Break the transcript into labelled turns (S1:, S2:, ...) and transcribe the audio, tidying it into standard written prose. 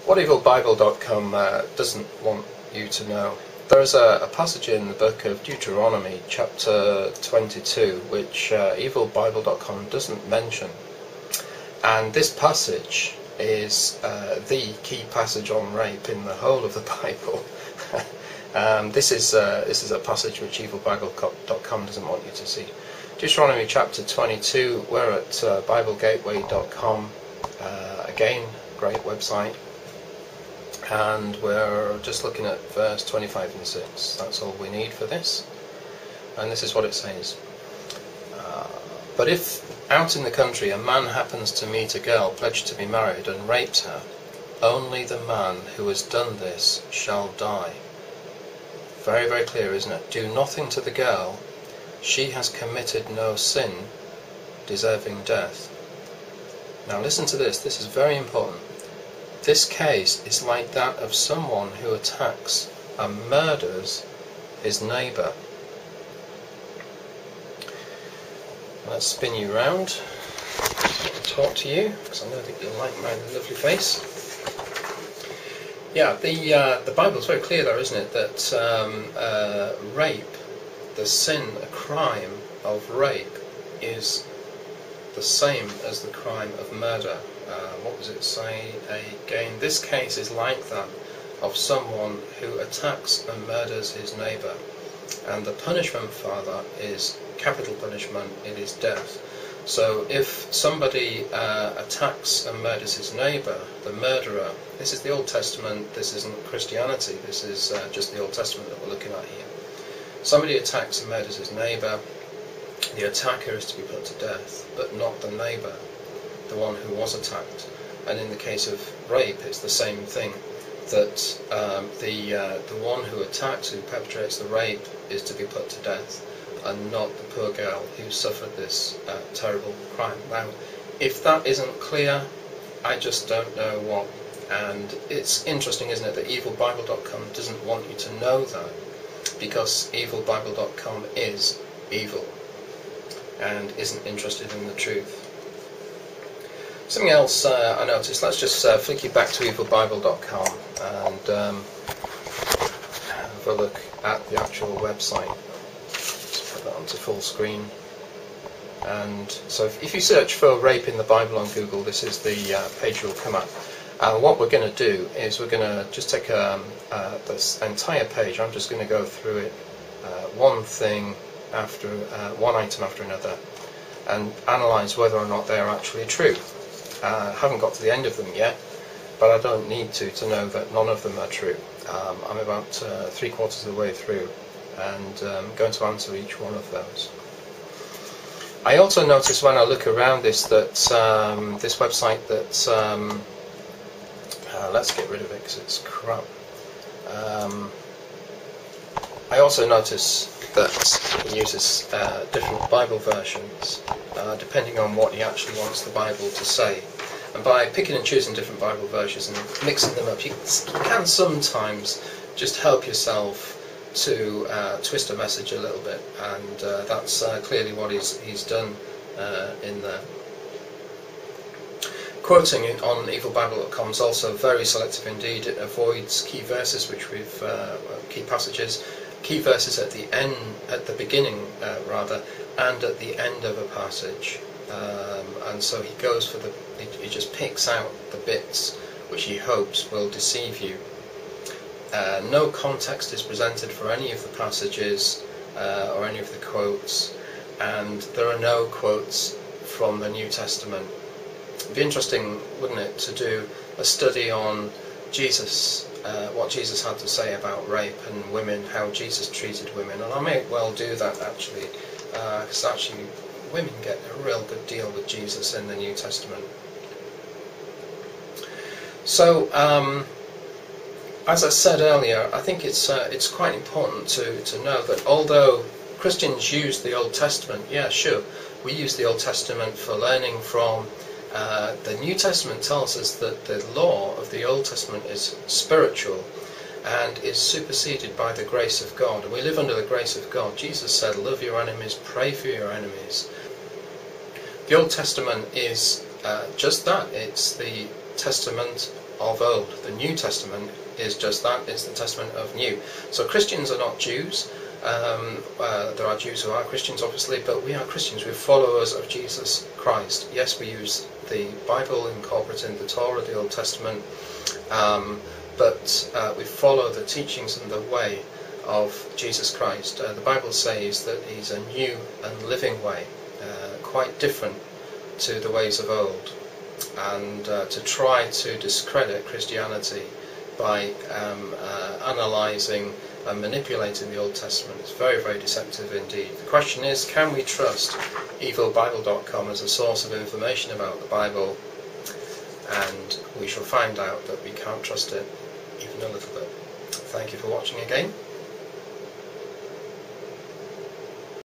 S1: What Evilbible.com doesn't want you to know. There is a passage in the book of Deuteronomy, chapter 22, which Evilbible.com doesn't mention. And this passage is the key passage on rape in the whole of the Bible. This is a passage which Evilbible.com doesn't want you to see. Deuteronomy chapter 22, we're at BibleGateway.com, again, great website. And we're just looking at verse 25 and 6. That's all we need for this. And this is what it says. But if out in the country a man happens to meet a girl pledged to be married and rapes her, only the man who has done this shall die. Very, very clear, isn't it? Do nothing to the girl. She has committed no sin deserving death. Now listen to this. This is very important. This case is like that of someone who attacks and murders his neighbour. Let's spin you round and talk to you, because I know that you like my lovely face. Yeah, the Bible's very clear there, isn't it, that rape, the sin, a crime of rape, is the same as the crime of murder. What does it say again? This case is like that of someone who attacks and murders his neighbour, and the punishment for that is capital punishment. It is death. So if somebody attacks and murders his neighbour, the murderer, this is the Old Testament, this isn't Christianity, this is just the Old Testament that we're looking at here. Somebody attacks and murders his neighbour, the attacker is to be put to death, but not the neighbour, the one who was attacked. And in the case of rape, it's the same thing, that the one who attacks, who perpetrates the rape, is to be put to death, and not the poor girl who suffered this terrible crime. Now, if that isn't clear, I just don't know what. And it's interesting, isn't it, that Evilbible.com doesn't want you to know that, because Evilbible.com is evil and isn't interested in the truth. Something else I noticed, let's just flick you back to Evilbible.com and have a look at the actual website. Let's put that onto full screen. And so if you search for rape in the Bible on Google, this is the page you'll come up. And what we're going to do is we're going to just take this entire page. I'm just going to go through it one thing after one item after another and analyse whether or not they are actually true. I haven't got to the end of them yet, but I don't need to know that none of them are true. I'm about 3/4 of the way through, and I'm going to answer each one of those. I also notice when I look around this that this website that let's get rid of it because it's crap. I also notice that he uses different Bible versions depending on what he actually wants the Bible to say. And by picking and choosing different Bible versions and mixing them up, you can sometimes just help yourself to twist a message a little bit, and that's clearly what he's done in there. Quoting it on Evilbible.com is also very selective indeed. It avoids key verses, which we've key passages, key verses at the end, at the beginning rather, and at the end of a passage. And so he goes for he just picks out the bits which he hopes will deceive you. No context is presented for any of the passages or any of the quotes, and there are no quotes from the New Testament. It'd be interesting, wouldn't it, to do a study on Jesus, what Jesus had to say about rape and women, how Jesus treated women, and I may well do that actually, because actually women get a real good deal with Jesus in the New Testament. So, as I said earlier, I think it's quite important to know that although Christians use the Old Testament, yeah, sure, we use the Old Testament for learning from. The New Testament tells us that the law of the Old Testament is spiritual and is superseded by the grace of God. And we live under the grace of God. Jesus said, love your enemies, pray for your enemies. The Old Testament is just that. It's the testament of old. The New Testament is just that, it's the testament of new. So Christians are not Jews. There are Jews who are Christians, obviously, but we are Christians. We're followers of Jesus Christ. Yes, we use the Bible incorporating the Torah, the Old Testament, but we follow the teachings and the way of Jesus Christ. The Bible says that he's a new and living way, quite different to the ways of old. And to try to discredit Christianity by analysing and manipulating the Old Testament is very, very deceptive indeed. The question is, can we trust Evilbible.com as a source of information about the Bible? And we shall find out that we can't trust it even a little bit. Thank you for watching again.